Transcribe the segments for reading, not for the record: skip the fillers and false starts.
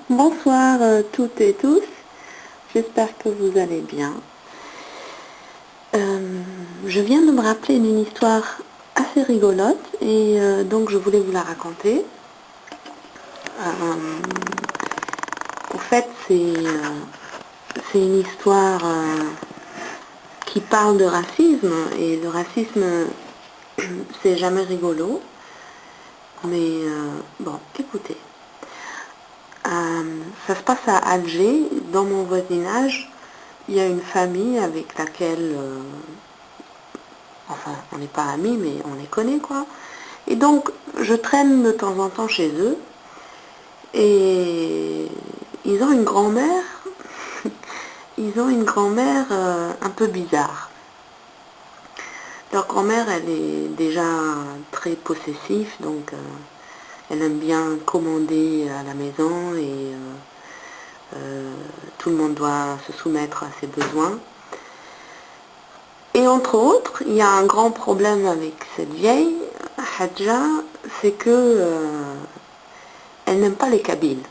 Bonsoir toutes et tous, j'espère que vous allez bien. Je viens de me rappeler d'une histoire assez rigolote et donc je voulais vous la raconter. En fait, c'est une histoire qui parle de racisme, et le racisme, c'est jamais rigolo. Mais bon, écoutez. Ça se passe à Alger, dans mon voisinage. Il y a une famille avec laquelle, enfin, on n'est pas amis, mais on les connaît, quoi. Et donc, je traîne de temps en temps chez eux. Et ils ont une grand-mère, ils ont une grand-mère un peu bizarre. Leur grand-mère, elle est déjà très possessive, donc elle aime bien commander à la maison et tout le monde doit se soumettre à ses besoins. Et entre autres, il y a un grand problème avec cette vieille, Hadja, c'est que elle n'aime pas les Kabyles.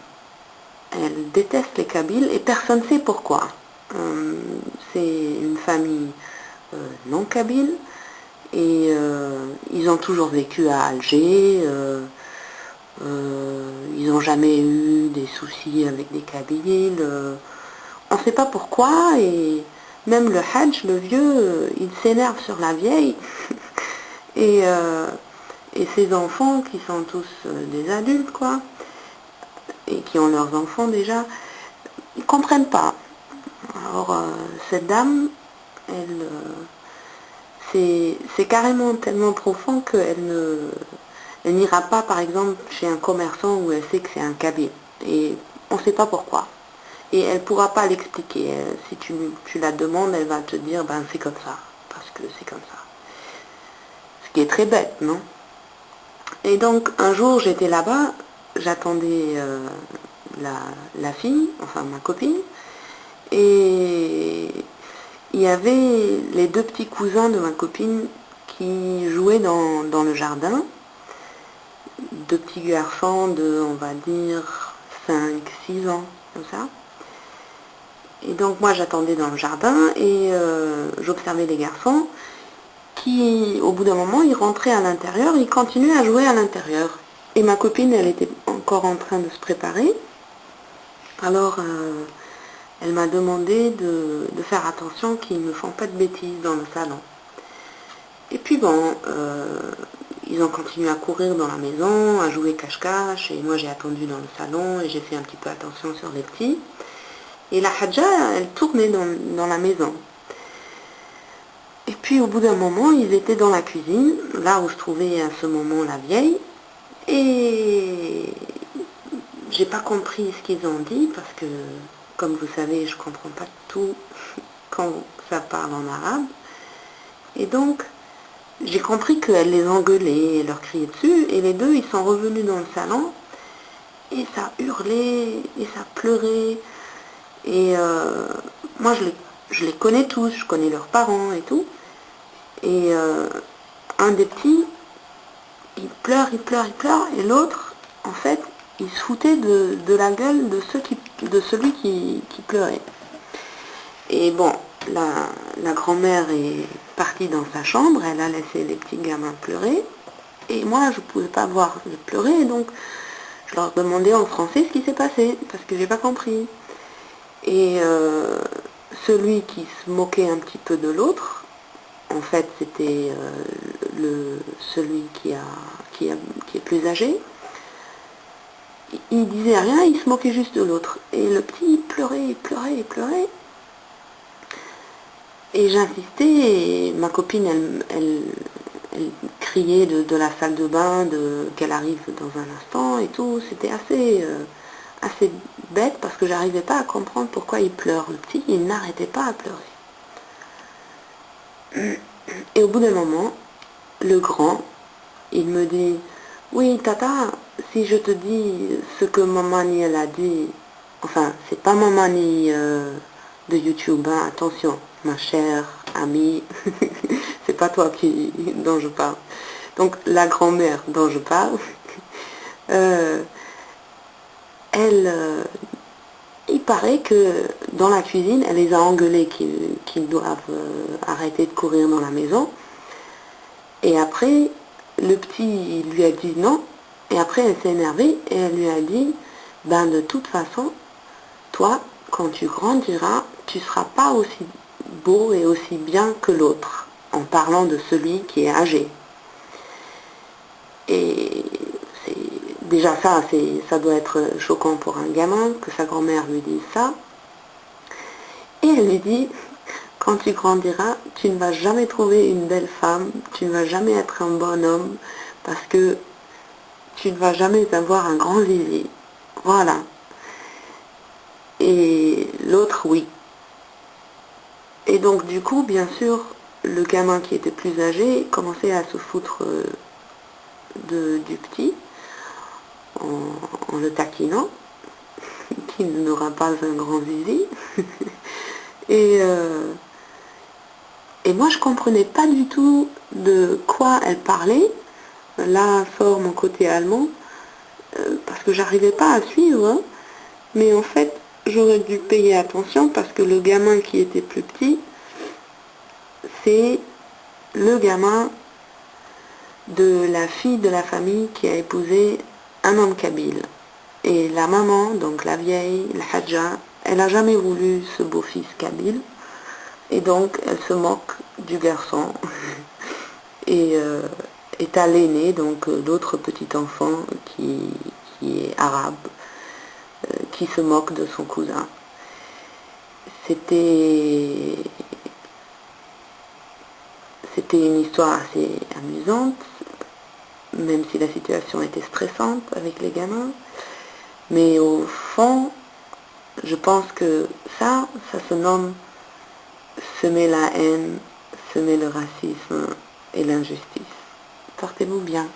Elle déteste les Kabyles et personne ne sait pourquoi. C'est une famille non kabyle et ils ont toujours vécu à Alger. Ils n'ont jamais eu des soucis avec des Kabyles. On ne sait pas pourquoi, et même le Hajj, le vieux, il s'énerve sur la vieille. et ses enfants, qui sont tous des adultes, quoi, et qui ont leurs enfants déjà, ils ne comprennent pas. Alors, cette dame, elle, c'est carrément tellement profond qu'elle n'ira pas, par exemple, chez un commerçant où elle sait que c'est un kabyle. Et on ne sait pas pourquoi. Et elle ne pourra pas l'expliquer. Si tu la demandes, elle va te dire, ben c'est comme ça, parce que c'est comme ça. Ce qui est très bête, non? Et donc, un jour, j'étais là-bas, j'attendais la fille, enfin ma copine, et il y avait les deux petits cousins de ma copine qui jouaient dans le jardin. Deux petits garçons de, on va dire, 5-6 ans, comme ça. Et donc moi j'attendais dans le jardin et j'observais les garçons qui, au bout d'un moment, ils rentraient à l'intérieur, ils continuaient à jouer à l'intérieur. Et ma copine, elle était encore en train de se préparer. Alors elle m'a demandé de faire attention qu'ils ne font pas de bêtises dans le salon. Et puis bon, ils ont continué à courir dans la maison, à jouer cache-cache, et moi j'ai attendu dans le salon et j'ai fait un petit peu attention sur les petits. Et la Hadja, elle tournait dans la maison. Et puis au bout d'un moment, ils étaient dans la cuisine, là où se trouvait à ce moment la vieille, et j'ai pas compris ce qu'ils ont dit, parce que, comme vous savez, je comprends pas tout quand ça parle en arabe. Et donc, j'ai compris qu'elle les engueulait, elle leur criait dessus, et les deux, ils sont revenus dans le salon, et ça hurlait, et ça pleurait. Et moi, je les connais tous, je connais leurs parents et tout. Et un des petits, il pleure, et l'autre, en fait, il se foutait de la gueule de celui qui pleurait. Et bon, la grand-mère est partie dans sa chambre, elle a laissé les petits gamins pleurer. Et moi, je ne pouvais pas voir les pleurer, donc je leur demandais en français ce qui s'est passé, parce que j'ai pas compris. Et celui qui se moquait un petit peu de l'autre, en fait c'était celui qui est plus âgé, il disait rien, il se moquait juste de l'autre. Et le petit il pleurait. Et j'insistais, et ma copine elle criait de la salle de bain, qu'elle arrive dans un instant et tout. C'était assez bête parce que j'arrivais pas à comprendre pourquoi il pleure. Le petit, il n'arrêtait pas à pleurer. Et au bout d'un moment, le grand, il me dit, oui tata, si je te dis ce que Mamani elle a dit, enfin c'est pas Mamani de YouTube, hein, attention, ma chère amie, c'est pas toi dont je parle. Donc la grand-mère dont je parle, il paraît que dans la cuisine, elle les a engueulés qu'ils doivent arrêter de courir dans la maison. Et après, le petit lui a dit non. Et après, elle s'est énervée et elle lui a dit, ben de toute façon, toi, quand tu grandiras, tu ne seras pas aussi beau et aussi bien que l'autre, en parlant de celui qui est âgé. Et déjà ça doit être choquant pour un gamin que sa grand-mère lui dise ça. Et elle lui dit, quand tu grandiras, tu ne vas jamais trouver une belle femme, tu ne vas jamais être un bon homme, parce que tu ne vas jamais avoir un grand zizi. Voilà. Et l'autre, oui. Et donc du coup, bien sûr, le gamin qui était plus âgé commençait à se foutre du petit en le taquinant, qu'il n'aura pas un grand zizi. et moi, je comprenais pas du tout de quoi elle parlait. Là sort mon côté allemand, parce que j'arrivais pas à suivre. Hein. Mais en fait, j'aurais dû payer attention parce que le gamin qui était plus petit, c'est le gamin de la fille de la famille qui a épousé un homme kabyle. Et la maman, donc la vieille, la Hadja, elle n'a jamais voulu ce beau-fils kabyle. Et donc, elle se moque du garçon. Et est à l'aîné, donc l'autre petit enfant qui est arabe, qui se moque de son cousin. C'était une histoire assez amusante, même si la situation était stressante avec les gamins. Mais au fond, je pense que ça se nomme semer la haine, semer le racisme et l'injustice. Portez-vous bien.